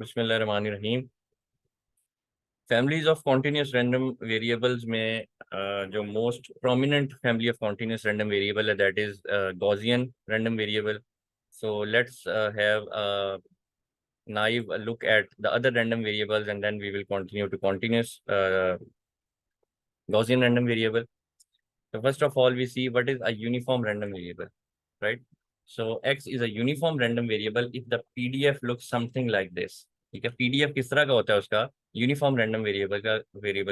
बिस्मिल्लाहिर्रहमानिर्रहीम। Families of continuous random variables में जो most prominent family of continuous random variable है that is Gaussian random variable. So let's have a naive look at the other random variables, and then we will continue to continuous Gaussian random variable. So first of all, we see what is a uniform random variable, right? So x is a uniform random variable if the PDF looks something like this. ठीक है, PDF किस तरह का होता है उसका uniform random variable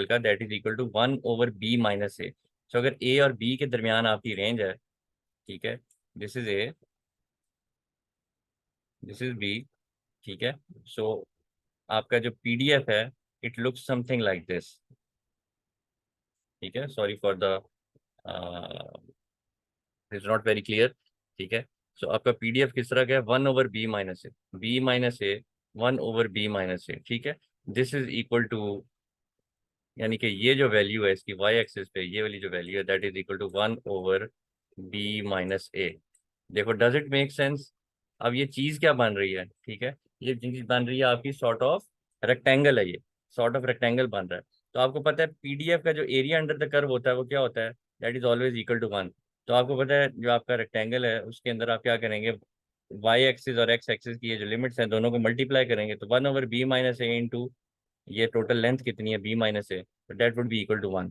का that is equal to 1/b-a. So अगर a और b के दरमियान आपकी रेंज है, ठीक है, this is a, this is b, ठीक है. सो आपका जो PDF है it looks something like this. ठीक है, sorry for the is not very clear. ठीक है, सो आपका PDF किस तरह का है 1/b-a, b-a 1/b-a. ठीक है, दिस इज इक्वल टू, यानी कि ये जो वैल्यू है इसकी वाई एक्सिस पे, ये वाली जो वैल्यू है that is equal to 1/b-a. देखो, डज इट मेक सेंस? अब ये चीज क्या बन रही है? ठीक है, ये चीज बन रही है आपकी सॉर्ट ऑफ रेक्टेंगल है, ये सॉर्ट ऑफ रेक्टेंगल बन रहा है. तो आपको पता है PDF का जो एरिया अंडर द कर्व होता है वो क्या होता है? That is always equal to 1. तो आपको पता है जो आपका रेक्टेंगल है उसके अंदर आप क्या करेंगे, वाई एक्सिस और एक्स एक्सिस की ये जो लिमिट्स हैं दोनों को मल्टीप्लाई करेंगे तो 1/b-a इंटू ये टोटल लेंथ कितनी है b-a, तो that would be equal to 1.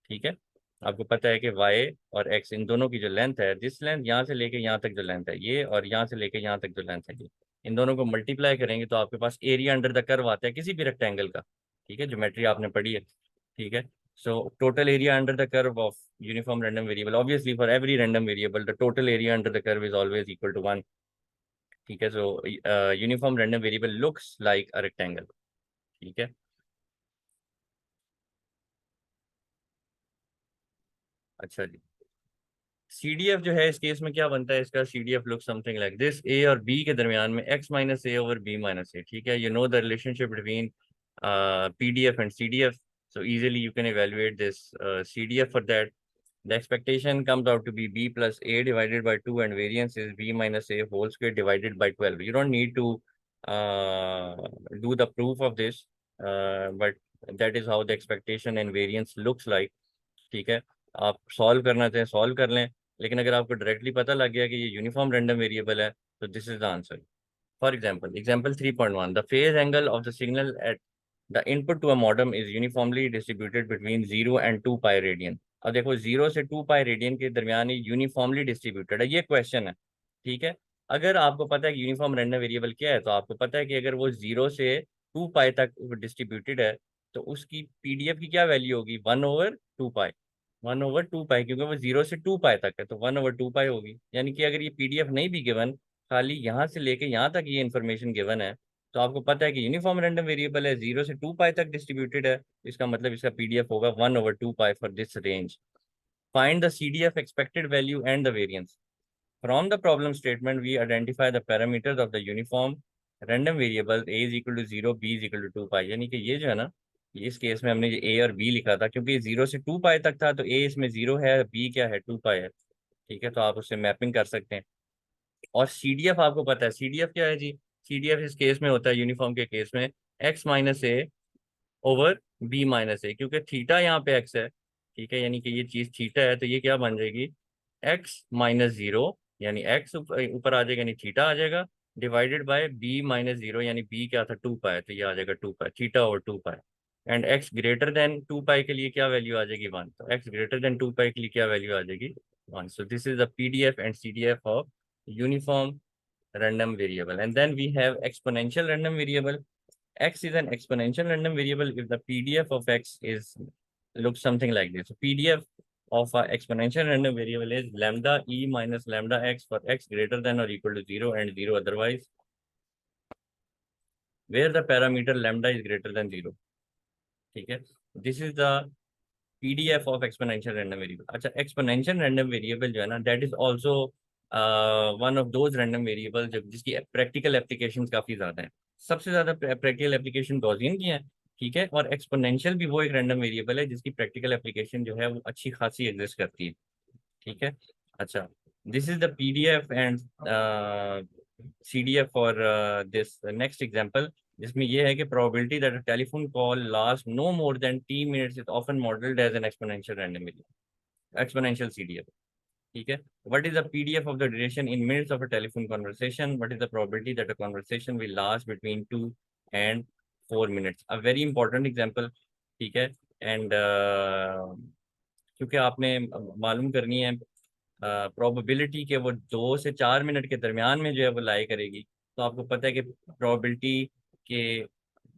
ठीक है, आपको पता है कि y और x इन दोनों की जो लेंथ है, दिस लेंथ यहाँ से लेके यहाँ तक जो लेंथ है ये, और यहाँ से लेके यहाँ तक जो लेंथ है ये, इन दोनों को मल्टीप्लाई करेंगे तो आपके पास एरिया अंडर द कर्व आता है किसी भी रेक्टेंगल का. ठीक है, ज्योमेट्री आपने पढ़ी है. ठीक है, so total area under the curve of uniform random variable, obviously for every random variable the total area under the curve is always equal to 1. ठीक है, so uniform random variable looks like a rectangle. ठीक है, अच्छा जी. CDF जो है इस case में क्या बनता है इसका, CDF look something like this. A और B के दरमियान में x-a/b-a. ठीक है, you know the relationship between PDF and CDF, so easily you can evaluate this CDF for that. The expectation comes out to be b plus a divided by 2 and variance is b minus a whole square divided by 12. You don't need to uh, do the proof of this, but that is how the expectation and variance looks like. ठीक है, आप solve करना चाहें solve कर लें, लेकिन अगर आपको डायरेक्टली पता लग गया कि ये यूनिफॉर्म रैंडम वेरिएबल है तो this is the answer. For example 3.1, the phase angle of the signal at the input to a modem is uniformly distributed between 0 and 2 π radian. अब देखो 0 से 2 π रेडियन के दरमियान ये यूनिफॉर्मली डिस्ट्रीब्यूटेड है, ये क्वेश्चन है. ठीक है, अगर आपको पता है कि यूनिफॉर्म रैंडम वेरिएबल क्या है तो आपको पता है कि अगर वो 0 से 2 π तक डिस्ट्रीब्यूटेड है तो उसकी PDF की क्या वैल्यू होगी, 1/2 π. 1/2 π, क्योंकि वो 0 से 2 π तक है तो 1/2 π होगी. यानी कि अगर ये PDF नहीं भी गिवन, खाली यहाँ से लेके यहाँ तक ये इन्फॉर्मेशन गिवन है, तो आपको पता है कि यूनिफॉर्म रैंडम वेरिएबल है, 0 से 2 π तक डिस्ट्रीब्यूटेड है, इसका मतलब इसका PDF होगा 1/2 π for this range. Find the CDF expected value and the variance. From the problem statement we identify the parameters of the uniform random variable a is equal to 0, b is equal to 2 π. यानी कि ये जो है ना, इस case में हमने ये a और b लिखा था क्योंकि 0 से 2 π तक था, तो a इसमें 0 है, b क्या है 2 π है. ठीक है, तो आप उससे मैपिंग कर सकते हैं. और CDF आपको पता है, CDF क्या है जी? CDF इस केस में होता है यूनिफॉर्म के केस में x-a/b-a, क्योंकि थीटा यहाँ पे x है. ठीक है, यानी कि ये चीज थीटा है तो ये क्या बन जाएगी, x-0, यानी x ऊपर आ जाएगा यानी थीटा आ जाएगा, डिवाइडेड बाय b-0, यानी b क्या था 2 π, तो ये आ जाएगा 2 π, थीटा/2 π. एंड x greater than 2 π के लिए क्या वैल्यू आ जाएगी 1, तो x greater than 2 π के लिए क्या वैल्यू आ जाएगी 1. So this is the PDF and CDF of uniform random variable. And then we have exponential random variable. X is an exponential random variable if the PDF of x is looks something like this. So PDF of a exponential random variable is lambda e minus lambda x for x greater than or equal to 0 and 0 otherwise, where the parameter lambda is greater than 0. ठीक है, this is the PDF of exponential random variable. अच्छा, exponential random variable जो है ना, that is also one of those random variables जिसकी practical applications काफी ज्यादा हैं. सबसे ज्यादा प्रैक्टिकल एप्लीकेशन गॉसियन की है. ठीक है, और एक्सपोनेंशियल भी वो एक रैंडम वेरिएबल है जिसकी प्रैक्टिकल एप्लीकेशन जो है वो अच्छी खासी एग्जिस्ट करती है. ठीक है, अच्छा, this is the PDF and CDF for this next example. जिसमें ये है कि probability that a telephone call last no more than T minutes is often modelled as an exponential random exponential CDF. ठीक है. What is the PDF of the duration in minutes of a telephone conversation? What is the probability that a conversation will last between 2 and 4 minutes? A very important example. ठीक है. And क्योंकि आपने मालूम करनी है probability के वो 2 से 4 मिनट के दरमियान में जो है वो लाई करेगी, तो आपको पता है कि प्रोबेबिलिटी के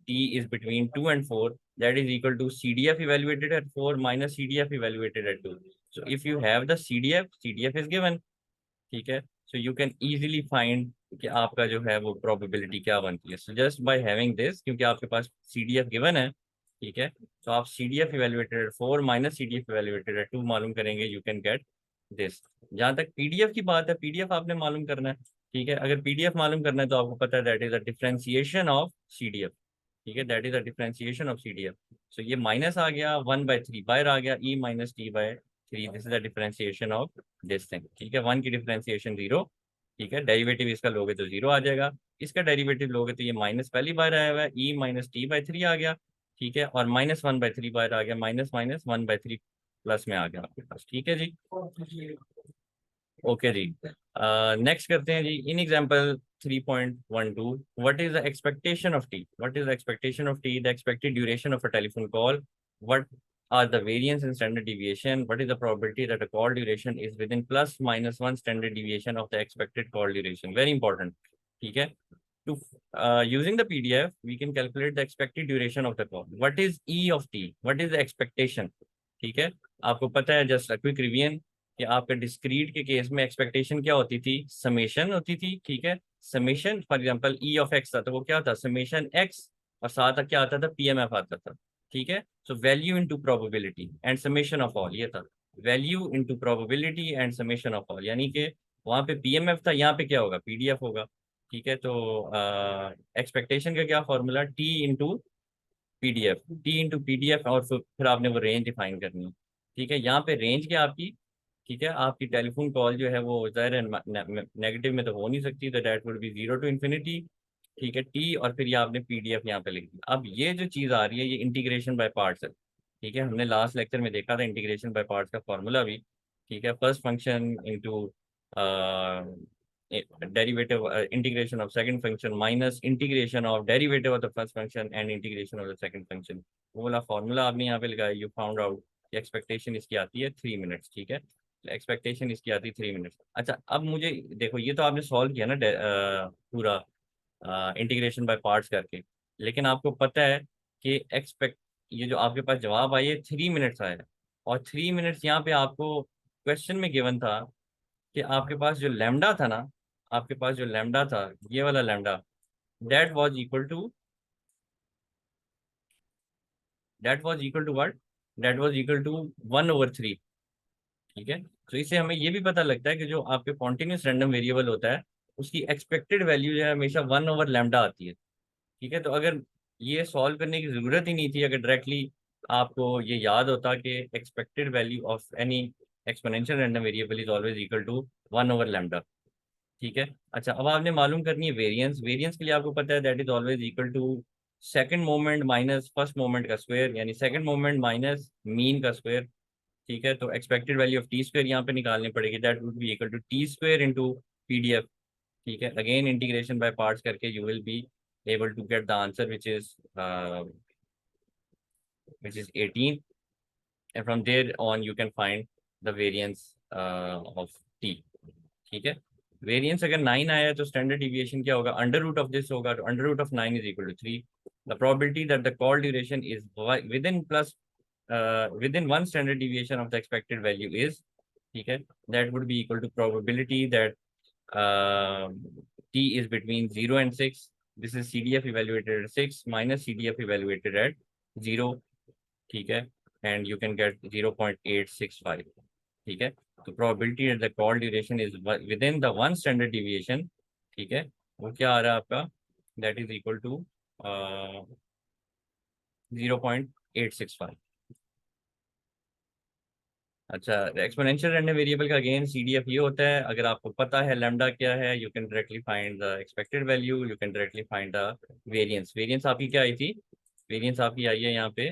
t is between 2 and 4, that is equal to CDF evaluated at 4 minus CDF evaluated at 2. So if you have the CDF is given. ठीक है. So you can easily find कि आपका जो है वो probability क्या बनती है. So just by having this, क्योंकि आपके पास CDF given है, ठीक है, तो आप CDF evaluated at 4 minus CDF evaluated at 2 मालूम करेंगे, you can get this. जहाँ तक PDF की बात है, PDF आपने मालूम करना है. ठीक है. अगर PDF मालूम करना है तो आपको पता है that is a differentiation of CDF. ठीक है. That is a differentiation of CDF. सो ये माइनस आ गया 1/3 बाहर आ गया E minus T/3. This is the differentiation of this thing. ठीक है. 1 की डिफरेंशिएशन 0. ठीक है. डेरिवेटिव इसका लोगे तो 0 आ जाएगा. इसका डेरिवेटिव लोगे तो ये माइनस पहली बार आया हुआ है E minus T/3 आ गया. ठीक है. और -1/3 बाहर आ गया, माइनस माइनस 1/3 प्लस में आ गया आपके पास. ठीक है जी. ओके जी. नेक्स्ट करते हैं जी. In example 3.12, what is the expectation of T. What is the expectation of T, the expected duration of a telephone call, what are the variance in standard deviation, what is the probability that a call duration is within ±1 standard deviation of the expected call duration. Very important. ठीक है. To using the PDF we can calculate the expected duration of the call. What is E of t, what is the expectation. ठीक है. आपको पता है, just quick revision, कि आपके discrete के केस में एक्सपेक्टेशन क्या होती थी, समेशन होती थी. ठीक है. Summation for example E of x था तो वो क्या था, समेशन x, और साथ क्या आता था, PMF आता था. ठीक है. So value into probability and summation of all, ये था value into probability and summation of all. यानी कि वहां पे PMF था, यहाँ पे क्या होगा, PDF होगा. ठीक है. तो एक्सपेक्टेशन का क्या फॉर्मूला, T इंटू PDF, और फिर आपने वो रेंज डिफाइन करनी है. ठीक है. यहाँ पे रेंज क्या आपकी, ठीक है, आपकी टेलीफोन कॉल जो है वो ज़ाहिर है नेगेटिव में तो हो नहीं सकती, तो that would be 0 to infinity. ठीक है. T और फिर ये आपने PDF यहाँ पे लिख दिया. अब ये जो चीज़ आ रही है ये इंटीग्रेशन बाय पार्ट्स है. ठीक है. हमने लास्ट लेक्चर में देखा था इंटीग्रेशन बाय पार्ट्स का फॉर्मूला भी. ठीक है. First function into derivative integration of second function minus integration of derivative of the first function and integration of the second function. वो वाला फॉर्मूला आपने यहाँ पे लगाया. यू फाउंड आउट कि एक्सपेक्टेशन इसकी आती है 3 मिनट्स. ठीक है. एक्सपेक्टेशन इसकी आती है 3 मिनट्स. अच्छा, अब मुझे देखो, ये तो आपने सॉल्व किया ना पूरा इंटीग्रेशन बाय पार्ट्स करके, लेकिन आपको पता है कि ये जो आपके पास जवाब आई है 3 मिनट्स आया है, और 3 मिनट्स यहाँ पे आपको क्वेश्चन में गिवन था कि आपके पास जो लैम्डा था ना, आपके पास जो लैम्डा था, ये वाला lambda, that was equal to that was equal to what, that was equal to 1/3. ठीक है. तो इससे हमें ये भी पता लगता है कि जो आपके कॉन्टिन्यूस रैंडम वेरिएबल होता है उसकी एक्सपेक्टेड वैल्यू जो है हमेशा 1/λ आती है. ठीक है. तो अगर ये सॉल्व करने की जरूरत ही नहीं थी, अगर डायरेक्टली आपको ये याद होता कि expected value of any exponential random variable is always equal to 1/λ. ठीक है. अच्छा, अब आपने मालूम करनी है वेरिएंस. वेरिएंस के लिए आपको पता है that is always equal to second moment minus first moment का स्क्वायर, यानी सेकंड मोमेंट माइनस मीन का स्क्वायर. ठीक है. तो एक्सपेक्टेड वैल्यू ऑफ T² यहाँ पे निकालनी पड़ेगी, that would be equal to T² into PDF. ठीक है. अगेन इंटीग्रेशन बाय पार्ट्स करके you will be able to get the answer which is 18, and from there on you can find the variance of T. ठीक है. Variance अगर 9 आया तो standard deviation क्या होगा, अंडर रूट ऑफ दिस होगा, तो under root of 9 is equal to 3. The probability that the call duration is within 1 standard deviation of the expected value is, ठीक है, that would be equal to probability that uh, T is between 0 and 6. This is CDF evaluated at 6 minus CDF evaluated at 0. ठीक है. And you can get 0.865. ठीक है. तो probability that the call duration is within the 1 standard deviation, ठीक है, वो क्या आ रहा है आपका, that is equal to 0.865. अच्छा, एक्सपोनेंशियल रैंडम वेरिएबल का अगेन सीडीएफ ये होता है, अगर आपको पता है लैम्डा क्या है, you can directly find the expected value, you can directly find the variance. Variance आपकी क्या आई थी? वेरिएंस आपकी आई है यहाँ पे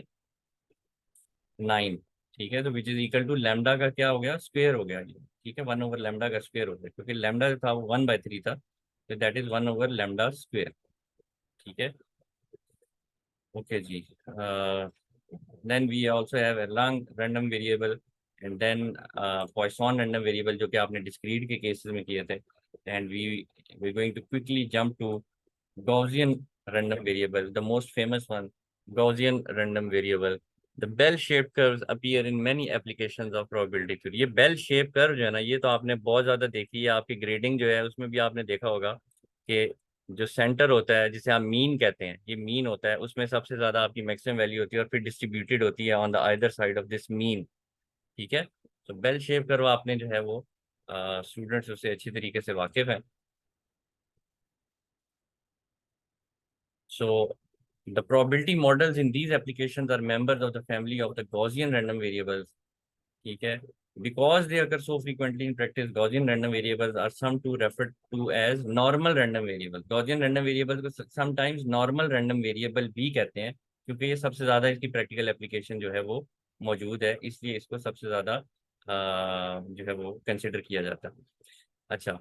9। ठीक है, तो which is equal to lambda का क्या हो गया, स्क्वायर हो गया ये। ठीक है, 1 ओवर लैम्डा का स्क्वायर हो गया, क्योंकि लैम्डा था वो 1/3 था, तो that is 1 over lambda square. ठीक है, ओके जी। Then we also have a long random variable, and then Poisson random variable जो कि आपने discrete के cases में किए थे, and we're going to quickly jump to Gaussian random variable, the most famous one, Gaussian random variable. The bell-shaped curves appear in many applications of probability theory. ये bell shaped curve जो है ना, ये तो आपने बहुत ज्यादा देखी है, आपकी ग्रेडिंग जो है उसमें भी आपने देखा होगा कि जो सेंटर होता है जिसे हम मीन कहते हैं, ये मीन होता है, उसमें सबसे ज्यादा आपकी मैक्सिमम वैल्यू होती है और फिर डिस्ट्रीब्यूटेड होती है on the either side of this mean. ठीक है, तो बेल शेप कर्व आपने जो है वो स्टूडेंट्स उससे अच्छी तरीके से वाकिफ हैं। So the probability models in these applications are members of the family of the Gaussian random variables. ठीक है, because they occur so frequently in practice, Gaussian random variables are some to refer to as normal random variables. Gaussian random variables को sometimes normal random variable भी कहते हैं, क्योंकि ये सबसे ज्यादा इसकी प्रैक्टिकल एप्लीकेशन जो है वो मौजूद है, इसलिए इसको सबसे ज्यादा जो है वो कंसिडर किया जाता है। अच्छा,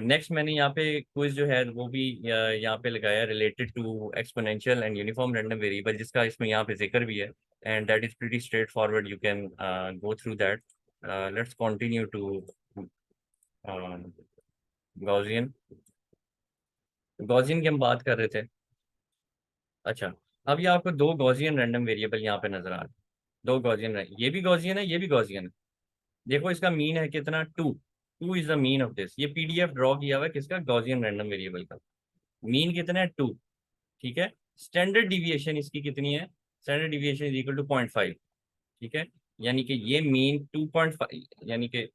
नेक्स्ट मैंने यहाँ पे क्विज जो है वो भी यहाँ पे लगाया, related to exponential and uniform random variable, जिसका इसमें यहाँ पे जिक्र भी है, and that is pretty straightforward, you can go through that. Let's continue to Gaussian. Gaussian की हम बात कर रहे थे। अच्छा, अब ये आपको दो गॉसियन रैंडम वेरिएबल यहाँ पे नजर आ रहे हैं। दो गॉसियन है, ये भी गॉसियन है, ये भी गॉसियन है। देखो इसका मीन है कितना, 2। 2 is the mean of this. ये पीडीएफ ड्रॉ किया हुआ है किसका, गॉसियन रैंडम वेरिएबल का। मीन कितना है, 2। ठीक है, स्टैंडर्ड डिविएशन इसकी कितनी है, standard deviation is equal to 0.5। ठीक है, यानी कि ये मीन 2.5, यानी कि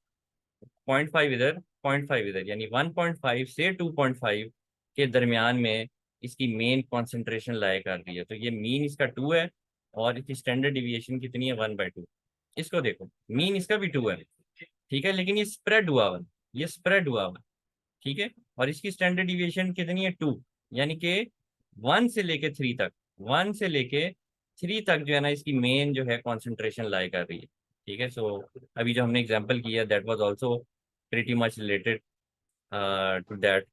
0.5 इधर, 0.5 इधर, यानी 1.5 से 2.5 के दरमियान में इसकी मेन कॉन्सेंट्रेशन लाया कर रही है। तो ये मीन इसका 2 है और इसकी स्टैंडर्ड डिविएशन कितनी है, 1/2। इसको देखो, मीन इसका भी 2 है। ठीक है, लेकिन ये स्प्रेड हुआ हुआ है, ये स्प्रेड हुआ हुआ है। ठीक है, और इसकी स्टैंडर्ड डिविएशन कितनी है, 2, यानी कि 1 से लेके 3 तक, 1 से लेके 3 तक जो है ना इसकी मेन जो है कॉन्सेंट्रेशन लाई कर रही है। ठीक है, सो अभी जो हमने एग्जांपल किया that was also pretty much related to that.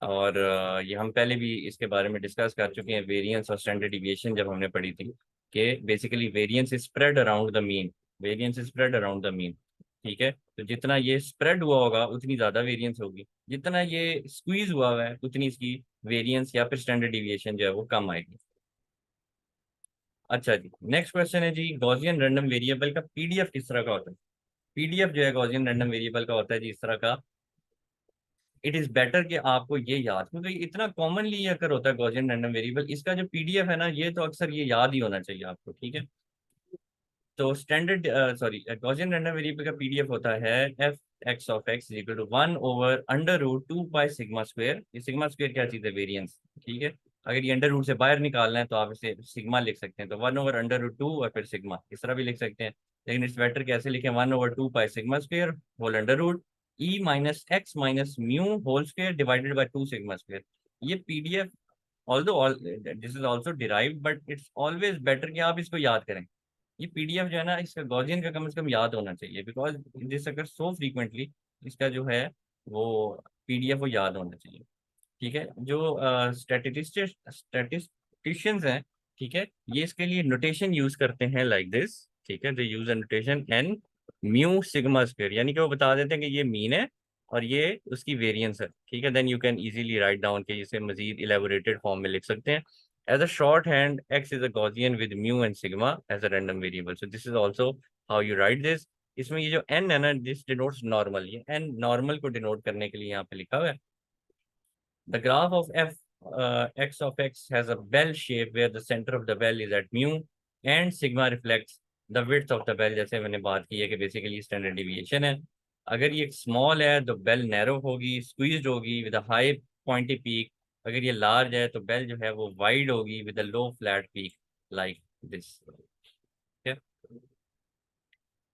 और ये हम पहले भी इसके बारे में डिस्कस कर चुके हैं, वेरिएंस और स्टैंडर्ड डिविएशन जब हमने पढ़ी थी, कि basically variance is spread around the mean, variance is spread around the mean. ठीक है, तो जितना ये स्प्रेड हुआ होगा उतनी ज्यादा वेरिएंस होगी, जितना ये स्क्वीज हुआ हुआ है उतनी इसकी वेरिएंस या फिर स्टैंडर्ड डिविएशन जो है वो कम आएगी। अच्छा जी, नेक्स्ट क्वेश्चन है जी, गॉसियन रैंडम वेरिएबल का पीडीएफ किस तरह का होता है? पीडीएफ जो है गॉसियन रैंडम वेरिएबल का होता है जी इस तरह का। इट इज बेटर कि आपको ये याद, क्योंकि इतना कॉमनली ये अगर होता है गॉसियन रैंडम वेरिएबल, इसका जो पीडीएफ है ना ये तो अक्सर ये याद ही होना चाहिए आपको। ठीक है, तो standard sorry Gaussian random variable का पीडीएफ होता है f x of x equal to 1/√2 pi sigma square. ये सिग्मा स्क्वायर क्या चीज़ है, वेरिएंस। ठीक है, अगर ये अंडर रूट से बाहर निकालना है तो आप इसे सिग्मा लिख सकते हैं, तो 1/√2 और फिर सिग्मा, इस तरह भी लिख सकते हैं। लेकिन इस बेटर कैसे लिखें, 1/2 pi sigma square whole under root e minus x minus mu whole square divided by 2 sigma square. ये PDF although this is also derived, but it's always better कि आप इसको याद करें। ये पीडीएफ जो है ना इसका गॉसियन का कम से कम याद होना चाहिए, बिकॉज दिस अगर सो फ्रीक्वेंटली, इसका जो है वो पीडीएफ वो याद होना चाहिए। ठीक है, जो स्टैटिस्टिशियंस हैं, ठीक है, ये इसके लिए नोटेशन यूज करते हैं लाइक दिस। ठीक है, they use a notation N mu sigma square, यानी कि वो बता देते हैं कि ये मीन है और ये उसकी वेरिएंस है। ठीक है, then you can easily write down के इसे मजीद इलेबोरेटेड फॉर्म में लिख सकते हैं। As a shorthand, x is a Gaussian with mu and sigma as a random variable. So this is also how you write this. इसमें ये जो n है ना, this denotes normal, ये n normal को डिनोट करने के लिए यहाँ पे लिखा हुआ है। The graph of f x of x has a bell shape where the center of the bell is at mu and sigma reflects the width of the bell। जैसे मैंने बात की है कि बेसिकली स्टैंडर्ड डिविएशन है। अगर ये small है तो बेल नैरो होगी, स्क्वीज्ड होगी with a high pointy peak. अगर ये लार्ज है तो बेल जो है वो वाइड होगी with a low flat peak like this.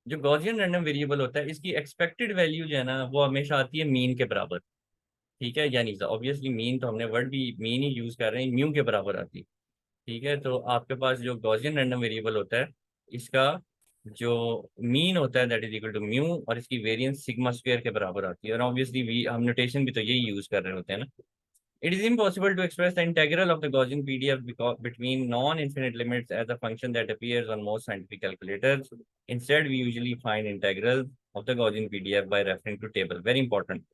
जो गॉसियन रैंडम वेरिएबल होता है इसकी एक्सपेक्टेड वैल्यू जो है ना वो हमेशा आती है मीन के बराबर। ठीक है, यानी ऑब्वियसली मीन तो हमने वर्ड भी मीन ही यूज कर रहे हैं, म्यू के बराबर आती है। ठीक है, तो आपके पास जो गॉसियन रैंडम वेरिएबल होता है इसका जो मीन होता है that is equal to mu, और इसकी वेरिएंस सिग्मा स्क्वायर के बराबर आती है। और ऑब्वियसली वी हम नोटेशन भी तो यही यूज कर रहे होते हैं ना। It is impossible to express the integral of the Gaussian PDF between non-infinite limits as a function that appears on most scientific calculators. Instead, we usually find integrals of the Gaussian PDF by referring to table. Very important.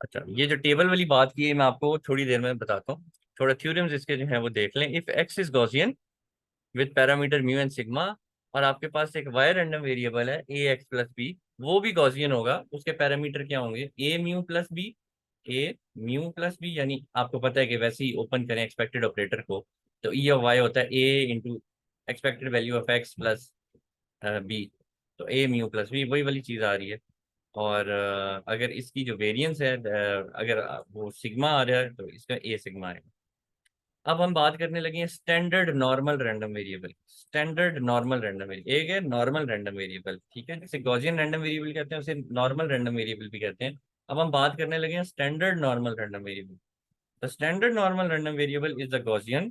अच्छा, ये जो table वाली बात की है मैं आपको थोड़ी देर में बताता हूँ। थोड़ा थ्योरम्स इसके जो है वो देख लें। If x is Gaussian with parameter mu and sigma, और आपके पास एक वाई रैंडम वेरिएबल है ए एक्स प्लस बी, वो भी गॉसियन होगा। उसके पैरामीटर क्या होंगे? A mu plus b, a mu plus b. यानी आपको पता है कि वैसे ही ओपन करें एक्सपेक्टेड ऑपरेटर को तो ई ऑफ वाई होता है a into expected value of x plus b. तो ए म्यू प्लस बी वही वाली चीज़ आ रही है। और अगर इसकी जो वेरिएंस है अगर वो सिग्मा आ रहा है तो इसका ए सिग्मा है। अब हम बात करने लगे हैं standard normal random variable. Standard normal random variable एक है नॉर्मल रैंडम वेरिएबल, ठीक है, जैसे गॉसियन रैंडम वेरिएबल कहते हैं उसे नॉर्मल रैंडम वेरिएबल भी कहते हैं। अब हम बात करने लगे हैं standard normal random variable. The standard normal random variable is the Gaussian,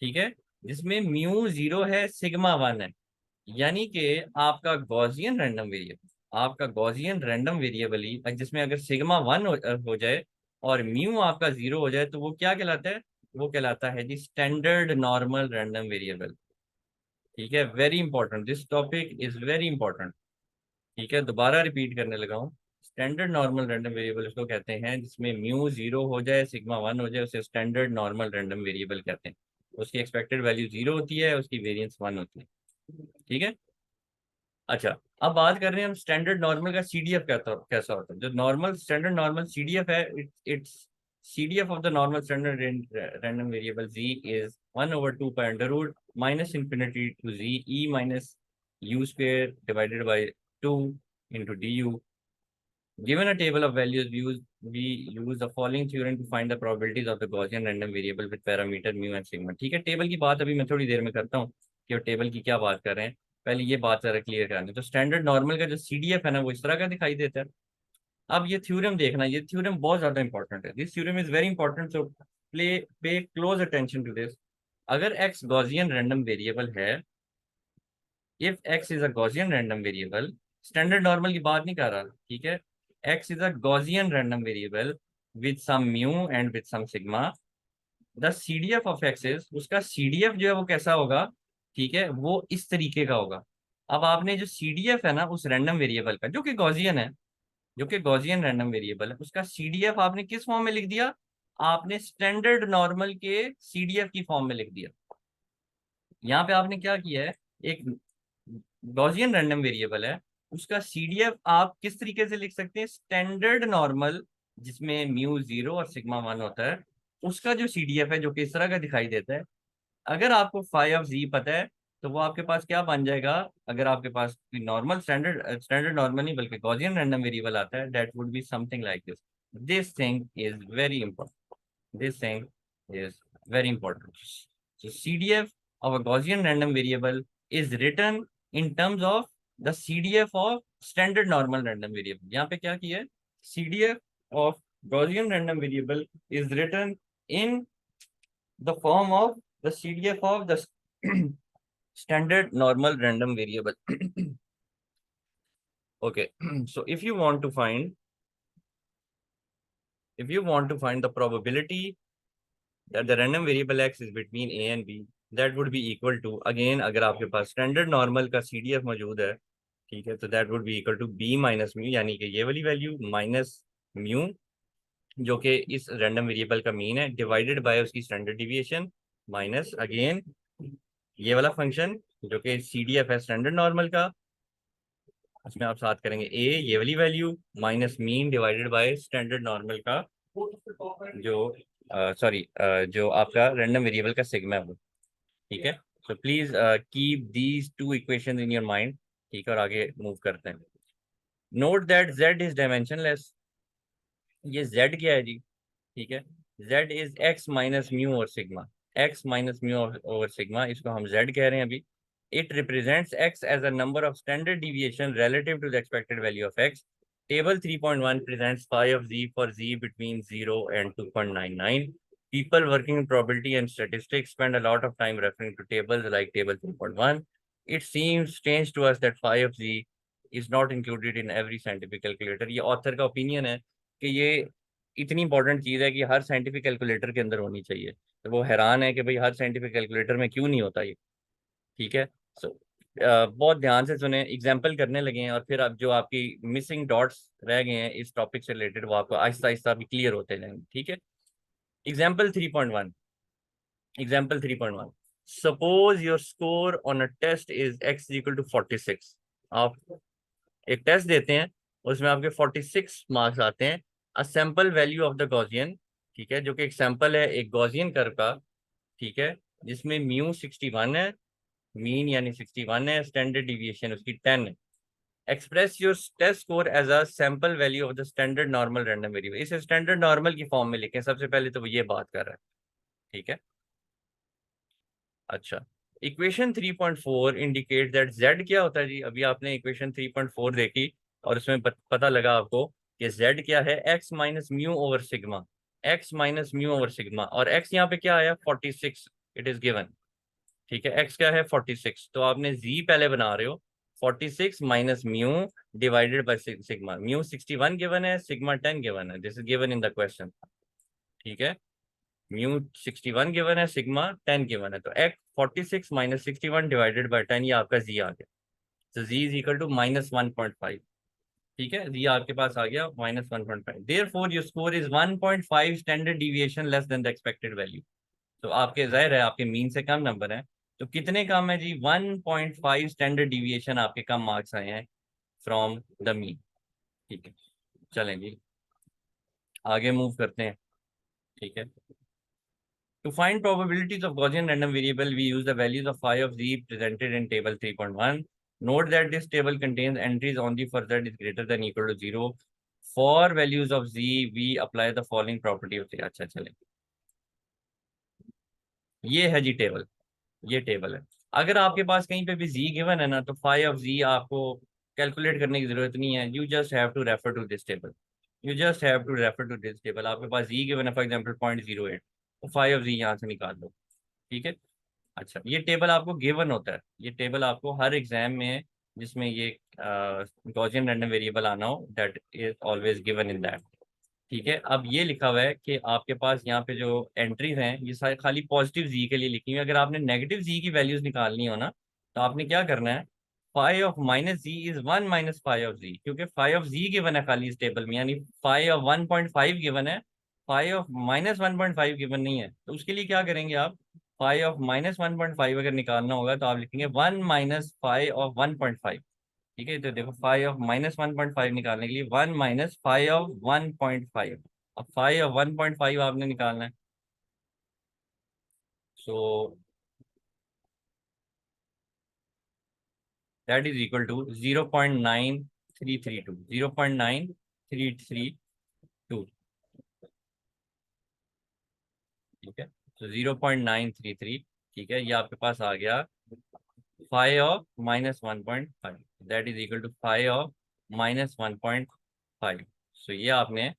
ठीक है, जिसमें म्यू जीरो है सिग्मा वन है। यानी कि आपका गॉसियन रैंडम वेरिएबल, आपका गॉसियन रैंडम वेरिएबल ही जिसमें अगर सिग्मा वन हो जाए और म्यू आपका जीरो हो जाए तो वो क्या कहलाता है? वो कहलाता है जी स्टैंडर्ड नॉर्मल रैंडम वेरिएबल। ठीक है, very important, this topic is very important. ठीक है, दोबारा रिपीट करने लगा हूँ। स्टैंडर्ड नॉर्मल रैंडम वेरिएबल उसको कहते हैं जिसमें म्यू जीरो हो जाए सिग्मा वन हो जाए, उसे स्टैंडर्ड नॉर्मल रैंडम वेरिएबल कहते हैं। उसकी एक्सपेक्टेड वैल्यू जीरो होती है, उसकी वेरिएंस वन होती है। ठीक है। अच्छा, अब बात कर रहे हैं हम स्टैंडर्ड नॉर्मल का सीडीएफ कैसा होता है। जो नॉर्मल स्टैंडर्ड नॉर्मल सीडीएफ है, it's CDF of the normal standard random variable ji is 1/2 pi under root minus infinity to Z e minus u square divided by 2 into d u. Given a table of values, we use the following theorem to find the probabilities of the Gaussian random variable with parameter mu and sigma। ठीक है, table की बात अभी मैं थोड़ी देर में करता हूँ कि टेबल की क्या बात कर रहे हैं। पहले ये बात जरा क्लियर करानी। तो स्टैंडर्ड नॉर्मल का जो सीडीएफ है ना वो इस तरह का दिखाई देता है। अब ये थ्योरम देखना, ये थ्योरम बहुत ज्यादा इंपॉर्टेंट है। This theorem is very important, so pay close attention to this. अगर एक्स गॉसियन रैंडम वेरिएबल है, if x is a Gaussian random variable, standard normal की बात नहीं कर रहा, ठीक है, x is a Gaussian random variable with some mu and with some sigma, the CDF of x is, उसका CDF जो है वो कैसा होगा? ठीक है, वो इस तरीके का होगा। अब आपने जो सीडीएफ है ना उस रैंडम वेरिएबल का जो कि गॉसियन है, जो कि गॉसियन रैंडम वेरिएबल है, उसका सीडीएफ आपने किस फॉर्म में लिख दिया? आपने स्टैंडर्ड नॉर्मल के सीडीएफ की फॉर्म में लिख दिया। यहाँ पे आपने क्या किया है, एक गॉसियन रैंडम वेरिएबल है, उसका सीडीएफ आप किस तरीके से लिख सकते हैं? स्टैंडर्ड नॉर्मल जिसमें म्यू जीरो और सिग्मा वन होता है, उसका जो सीडीएफ है जो कि इस तरह का दिखाई देता है। अगर आपको फाई ऑफ जी पता है तो वो आपके पास क्या बन जाएगा? अगर आपके पास नॉर्मल स्टैंडर्ड नॉर्मल नहीं बल्कि गॉसियन रैंडम वेरिएबल आता है, that would be something like this. This thing is very important, this thing is very important. So CDF of a Gaussian random variable is written in terms of the CDF of standard normal random variable। यहाँ पे क्या किया है? CDF of Gaussian random variable is written in the form of the CDF of the standard normal random variable। Okay, so if you want to find the probability that the random variable x is between a and b, that would be equal to, again अगर आपके पास standard normal का CDF मौजूद है, ठीक है, तो that would be equal to b minus mu, यानी कि ये वाली वैल्यू माइनस म्यू जो कि इस रैंडम वेरिएबल का मीन है डिवाइडेड बाय उसकी स्टैंडर्ड डिविएशन माइनस अगेन ये वाला फंक्शन जो कि सीडीएफ है स्टैंडर्ड नॉर्मल का, उसमें आप साथ करेंगे ए ये वाली value minus mean divided by standard normal का जो सॉरी जो आपका रैंडम वेरिएबल का सिग्मा है वो। ठीक है, so please keep these two equation in your mind. ठीक है, और आगे मूव करते हैं। Note that z is dimensionless. ये z क्या है जी? ठीक है, z is x minus mu और sigma, x minus mu over sigma, इसको हम z कह रहे हैं अभी. It represents x as a number of standard deviation relative to the expected value of x. Table 3.1 presents phi of z for z between 0 and 2.99. People working in probability and statistics spend a lot of time referring to tables like table 3.1. It seems strange to us that phi of z is not included in every scientific calculator. ये author का opinion है कि ये इतनी important चीज है कि हर scientific calculator के अंदर होनी चाहिए. तो वो हैरान है कि भाई हर साइंटिफिक कैलकुलेटर में क्यों नहीं होता ये. ठीक है. सो बहुत ध्यान से सुने, एग्जाम्पल करने लगे हैं और फिर अब जो आपकी मिसिंग डॉट्स रह गए हैं इस टॉपिक से रिलेटेड वो आपको आहिस्ता आहिस्ता भी क्लियर होते जाएंगे. ठीक है. Example 3.1. Example 3.1. Suppose your score on a test is x equal to 46. आप एक टेस्ट देते हैं, उसमें आपके 46 मार्क्स आते हैं. अ sample value of the Gaussian, ठीक है, जो कि एक सैंपल है एक गॉसियन कर्व का. ठीक है. जिसमें म्यू 61 है, मीन यानी 61 है, स्टैंडर्ड डिविएशन उसकी 10 है. Express your test score as a sample value of the standard normal random variable. इसे स्टैंडर्ड नॉर्मल की फॉर्म में लिखें सबसे पहले, तो वो ये बात कर रहा है. ठीक है. अच्छा. इक्वेशन 3.4 इंडिकेट दैट z क्या होता है जी. अभी आपने इक्वेशन 3.4 देखी और उसमें पता लगा आपको कि z क्या है, x minus mu over sigma. x minus mu over sigma और x यहाँ पे क्या आया 46. It is given. ठीक है. x क्या है 46. तो आपने z पहले बना रहे हो. 46 minus mu divided by sigma. Mu 61 given है, सिग्मा 10 गिवन है. This is given in the question. ठीक है. म्यू 61 गिवन है, सिग्मा 10 गिवन है. तो एक्स 46 माइनस 61 डिवाइडेड बाय 10, ये आपका जी आ गया. तो जी इज इक्वल टू -1.5. ठीक है. जी आपके पास आ गया -1.5. Therefore your score is 1.5 standard deviation less than the expected value. तो आपके जाहिर है आपके मीन से कम नंबर है. तो कितने कम है जी, 1.5 स्टैंडर्ड डिविएशन आपके कम मार्क्स आए हैं फ्रॉम द मीन. ठीक है. चलें जी आगे मूव करते हैं. ठीक है. To find probabilities of Gaussian random variable, we use the values of phi of z presented in table 3.1. Note that this table contains entries only for z is greater than equal to 0. For values of z, we apply the following property of z. अच्छा चले. ये है जी table. ये table है. अगर आपके पास कहीं पे भी z गिवन है ना, तो phi of z आपको कैलकुलेट करने की जरूरत नहीं है. You just have to refer to this table. You just have to refer to this table. आपके पास z गिवन है फॉर एग्जांपल 0.08, तो phi of z यहाँ से निकाल लो. ठीक है. अच्छा. ये टेबल आपको गिवन होता है. ये टेबल आपको हर एग्जाम में जिसमें ये गॉसियन रैंडम वेरिएबल आना हो, that is always given in that. ठीक है. अब ये लिखा हुआ है कि आपके पास यहाँ पे जो एंट्रीज हैं ये सारे खाली पॉजिटिव जी के लिए लिखी हुई है. अगर आपने नेगेटिव जी की वैल्यूज निकालनी हो ना, तो आपने क्या करना है, phi of minus z is 1 minus phi of z. क्योंकि फाई ऑफ जी गिवन है खाली इस टेबल में, यानी फाई ऑफ 1.5 गिवन है, फाई ऑफ -1.5 गिवन नहीं है. तो उसके लिए क्या करेंगे आप, फाई ऑफ -1.5 अगर निकालना होगा तो आप लिखेंगे 1 माइनस फाई ऑफ 1.5. ठीक है. तो देखो फाई ऑफ -1.5 निकालने के लिए 1 माइनस फाई ऑफ 1.5. अब फाई ऑफ 1.5 आपने निकालना है. So that is equal to 0.9332. 0.9332. ठीक है. तो 0.933. ठीक है. ये आपके पास आ गया phi of -1.5. That is equal to phi of -1.5. So ये आपने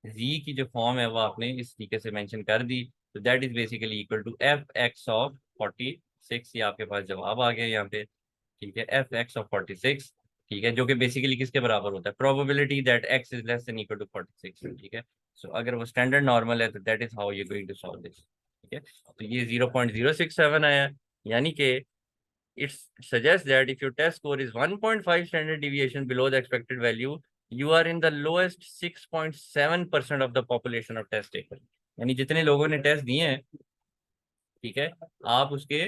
z की जो फॉर्म है वो आपने इस तरीके से मेंशन कर दी. तो that is basically equal to f(x) of 46. ये आपके पास जवाब आ गया यहाँ पे. ठीक है. f(x) of 46. ठीक है. जो कि बेसिकली किसके बराबर होता है, probability that x is less than equal to 46. ठीक है. सो अगर वो स्टैंडर्ड नॉर्मल है तो that is how you going to solve this. ठीक है. तो ये 0.067 आया. यानी कि it suggests that if your test score is 1.5 standard deviation below the expected value, you are in the lowest 6.7% of the population of test taker. यानी जितने लोगों ने टेस्ट दिए हैं, ठीक है, आप उसके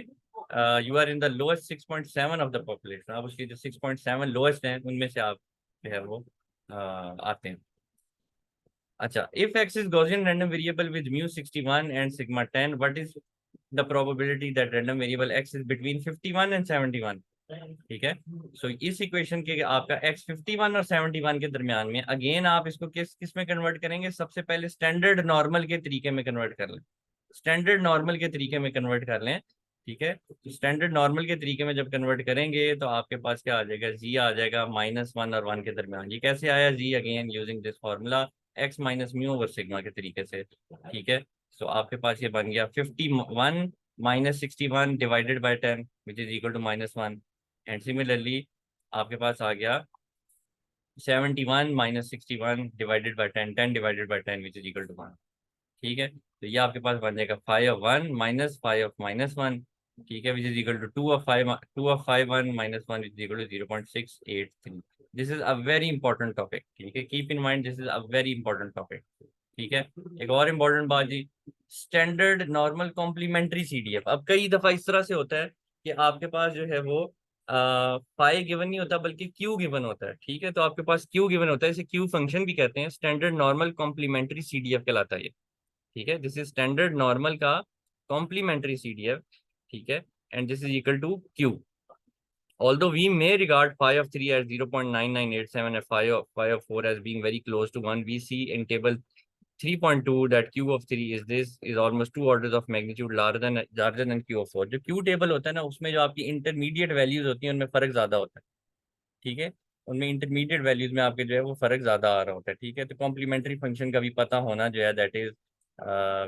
you are in the lowest 6.7 of the population. आप उसके जो 6.7 लोएस्ट हैं उनमें से आप जो है वो आते हैं. अच्छा. If x is Gaussian random variable with mu 61 and sigma 10, what is the probability that random variable x is between 51 and 71? ठीक है। सो इस इक्वेशन के आपका x 51 और 71 के दरमियान में अगेन आप इसको किस किस में कन्वर्ट करेंगे, सबसे पहले स्टैंडर्ड नॉर्मल के तरीके में कन्वर्ट कर लें, स्टैंडर्ड नॉर्मल के तरीके में कन्वर्ट कर लें। ठीक है, तो स्टैंडर्ड नॉर्मल के तरीके में जब कन्वर्ट करेंगे तो आपके पास क्या आ जाएगा, जी आ जाएगा -1 और 1 के दरमियान। ये कैसे आया जी, again using this formula x minus mu over sigma के तरीके से। ठीक है, सो आपके पास ये बन गया 51 -61 divided by 10 which is equal to -1। And similarly आपके पास आ गया 71 -61 divided by 10, 10 divided by 10 which is equal to 1। ठीक है, तो ये आपके पास बन जाएगा 5 of 1 -5 of -1। ठीक है, which is equal to 2 of 5 -1 which is equal to 0.683। This is a very important topic. ठीक है, keep in mind this is a very important topic. ठीक है, एक और इम्पोर्टेंट बात जी, स्टैंडर्ड नॉर्मल कॉम्प्लीमेंट्री सीडीएफ। अब कई दफा इस तरह से होता है कि आपके पास जो है वो पाई गिवन नहीं होता बल्कि क्यू गिवन होता है। ठीक है, तो आपके पास क्यू गिवन होता है, इसे क्यू फंक्शन भी कहते हैं, स्टैंडर्ड नॉर्मल कॉम्प्लीमेंट्री सीडीएफ कहलाता है ये। ठीक है, दिस इज स्टैंडर्ड नॉर्मल का कॉम्प्लीमेंट्री सीडीएफ। ठीक है, and this is equal to Q. Although we may regard phi of 3 as 0.9987 and phi of 4 as being very close to 1, we see in table 3.2 that q of 3 is almost two orders of magnitude larger than q of 4। जो q table होता है ना, उसमें जो आपकी intermediate values होती हैं उनमें फर्क ज्यादा होता है। ठीक है, उनमें इंटरमीडिएट वैल्यूज में आपके जो है वो फर्क ज्यादा आ रहा होता है। ठीक है, तो कॉम्प्लीमेंट्री फंक्शन का भी पता होना जो है दैट इज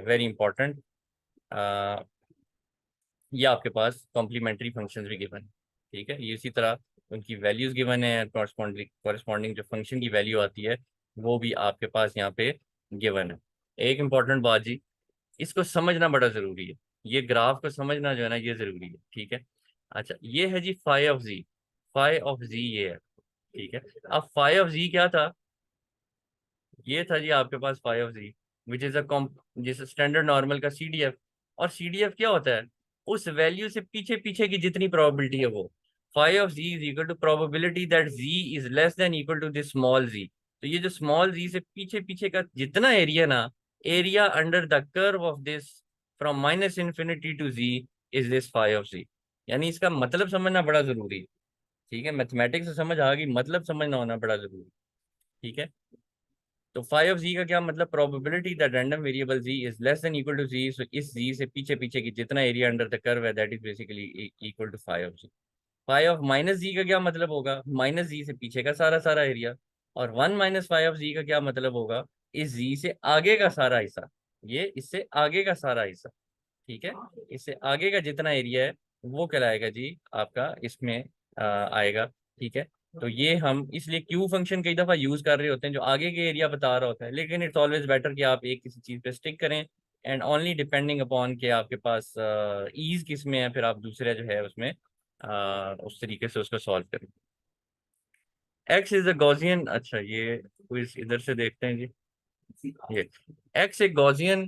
वेरी इंपॉर्टेंट। ये आपके पास कॉम्प्लीमेंट्री फंक्शंस भी गिवन है। ठीक है, ये इसी तरह उनकी वैल्यूज गिवन है, कॉरस्पॉन्डिंग जो फंक्शन की वैल्यू आती है वो भी आपके पास यहाँ पे गिवन है। एक इम्पॉर्टेंट बात जी, इसको समझना बड़ा जरूरी है, ये ग्राफ को समझना जो है ना ये जरूरी है। ठीक है, अच्छा ये है जी phi of ji, phi of z ये है। ठीक है, अब फाई ऑफ जी क्या था, ये था जी आपके पास phi of z which is a जिस स्टैंडर्ड नॉर्मल का सीडीएफ। और सीडीएफ क्या होता है, उस वैल्यू से पीछे पीछे की जितनी प्रोबेबिलिटी है वो, phi of z is equal to probability that z is less than equal to this small z. तो ये जो स्मॉल जी से पीछे पीछे का जितना एरिया ना, area under the curve of this from minus infinity to z is this phi of z. यानी इसका मतलब समझना बड़ा जरूरी है। ठीक है, मैथमेटिक्स से समझ आ गई, मतलब समझना होना बड़ा जरूरी है। ठीक है, तो फाई ऑफ जी का क्या मतलब, probability that random variable ji is less than equal to G. So इस जी से पीछे पीछे की जितना एरिया अंडर द कर्व है that is basically equal to phi of ji. Phi of minus G का क्या मतलब होगा, माइनस जी से पीछे का सारा सारा एरिया। और 1 - फाई ऑफ जी का क्या मतलब होगा, इस जी से आगे का सारा हिस्सा, ये इससे आगे का सारा हिस्सा। ठीक है, इससे आगे का जितना एरिया है वो कहलाएगा जी आपका इसमें आएगा। ठीक है, तो ये हम इसलिए क्यू फंक्शन कई दफा यूज कर रहे होते हैं जो आगे के एरिया बता रहा होता है, लेकिन इट्स ऑलवेज बेटर कि आप एक किसी चीज पे स्टिक करें एंड ओनली डिपेंडिंग अपॉन के आपके पास ईज किस में है, फिर आप दूसरा जो है उसमें उस तरीके से उसको सॉल्व करें। एक्स इज अ गॉसियन, अच्छा ये क्विज इधर से देखते हैं जी। ये एक्स एक गॉसियन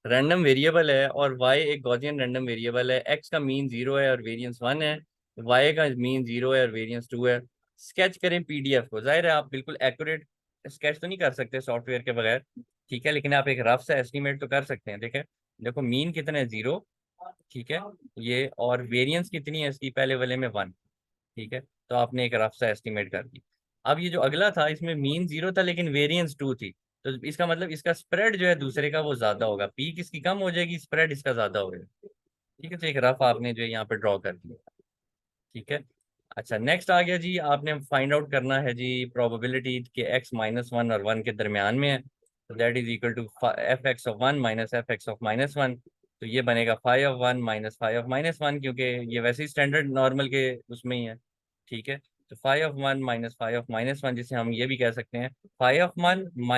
रैंडम वेरिएबल है और y एक गॉसियन रैंडम वेरिएबल है। x का मीन 0 है और वेरिएंस 1 है, y का मीन 0 है और वेरिएंस 2 है। स्केच करें पीडीएफ को, जाहिर है आप बिल्कुल एक्यूरेट स्केच तो नहीं कर सकते सॉफ्टवेयर के बगैर। ठीक है, लेकिन आप एक रफ सा एस्टिमेट तो कर सकते हैं। देखें, देखो मीन कितना है 0। ठीक है, ये और वेरिएंस कितनी है इसकी, पहले वाले में 1। ठीक है, तो आपने एक रफ सा एस्टिमेट कर दी। अब ये जो अगला था इसमें मीन 0 था लेकिन वेरिएंस 2 थी, तो इसका मतलब इसका स्प्रेड जो है दूसरे का वो ज्यादा होगा, पीक इसकी कम हो जाएगी, स्प्रेड इसका ज्यादा होगा। ठीक है, तो एक रफ आपने जो है यहाँ पे ड्रॉ कर दिया। ठीक है, अच्छा नेक्स्ट आ गया जी, आपने फाइंड आउट करना है जी प्रोबेबिलिटी के x -1 और 1 के दरमियान में है, तो that is equal to f(x)(1 - f(x)(-1)। तो ये बनेगा φ(1 - φ)(-1), क्योंकि ये वैसे ही स्टैंडर्ड नॉर्मल के उसमें ही है। ठीक है, तो φ(1 - φ)(-1), जिसे हम ये भी कह सकते हैं φ(1 -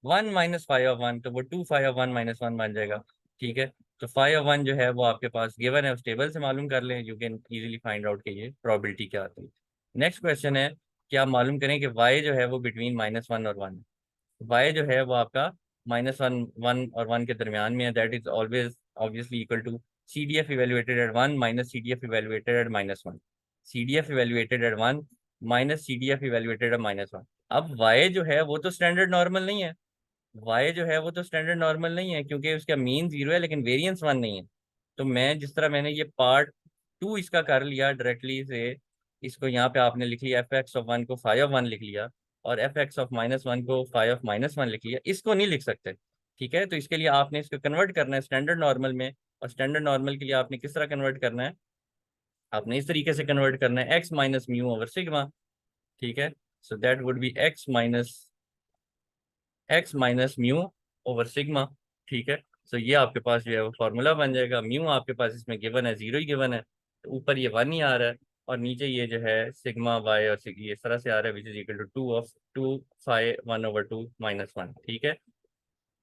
1 - φ)(1), तो वो 2φ(1 - 1) बन जाएगा। ठीक है, तो φ(1) जो है वो आपके पास गिवन है, उस टेबल से मालूम कर लें, you can easily find out कि ये प्रोबेबिलिटी क्या आती है। नेक्स्ट क्वेश्चन है कि आप मालूम करें कि y जो है वो बिटवीन -1 और 1, y जो है वो आपका -1 और 1 के दरमियान में है, that is always obviously equal to CDF evaluated at 1 minus CDF evaluated at -1, CDF evaluated at 1 minus CDF evaluated at -1। अब y जो है वो तो स्टैंडर्ड नॉर्मल नहीं है, y जो है वो तो स्टैंडर्ड नॉर्मल नहीं है क्योंकि उसका मीन 0 है लेकिन वेरिएंस 1 नहीं है। तो मैं जिस तरह मैंने ये पार्ट 2 इसका कर लिया डायरेक्टली से, इसको यहाँ पे आपने लिख लिया f(x)(1) को φ(1) लिख लिया, और f(x)(-1) को φ(-1) लिख लिया, इसको नहीं लिख सकते। ठीक है, तो इसके लिए आपने इसको कन्वर्ट करना है स्टैंडर्ड नॉर्मल में, और स्टैंडर्ड नॉर्मल के लिए आपने किस तरह कन्वर्ट करना है, आपने इस तरीके से कन्वर्ट करना है x minus mu over sigma. ठीक है, so that would B x minus mu over sigma. ठीक है, सो ये आपके पास जो है वो फॉर्मूला बन जाएगा। म्यू आपके पास इसमें गिवन है, 0 ही गिवन है, तो ऊपर ये 1 ही आ रहा है, और नीचे ये जो है सिग्मा वाई और ये इस तरह से आ रहा है, विच इज इक्वल टू 2 φ(1/2 - 1)। ठीक है,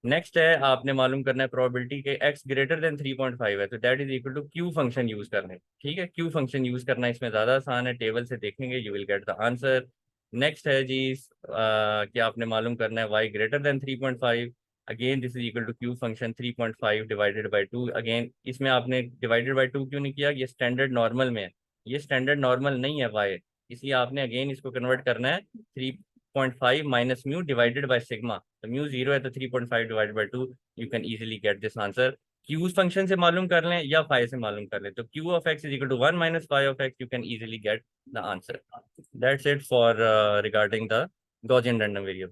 नेक्स्ट है आपने मालूम करना है प्रोबेबिलिटी के x ग्रेटर देन 3.5 है, तो that is equal to Q function use करने। ठीक है, क्यू फंक्शन यूज करना इसमें ज़्यादा आसान है, टेबल से देखेंगे you will get the answer. Next है जी कि आपने मालूम करना है y greater than 3.5, again this is equal to Q function 3.5 divided by 2। Again इसमें आपने डिवाइडेड बाई 2 क्यों नहीं किया, ये स्टैंडर्ड नॉर्मल में है, ये स्टैंडर्ड नॉर्मल नहीं है y, इसलिए आपने अगेन इसको कन्वर्ट करना है 3.5 minus mu divided by sigma, तो म्यू 0 है तो 3.5 divided by 2, you can easily get this answer. Q function से मालूम कर लें या फाई से मालूम कर लें, तो Q of x is equal to 1 minus phi of x, you can easily get the answer. That's it for regarding the Gaussian random variable.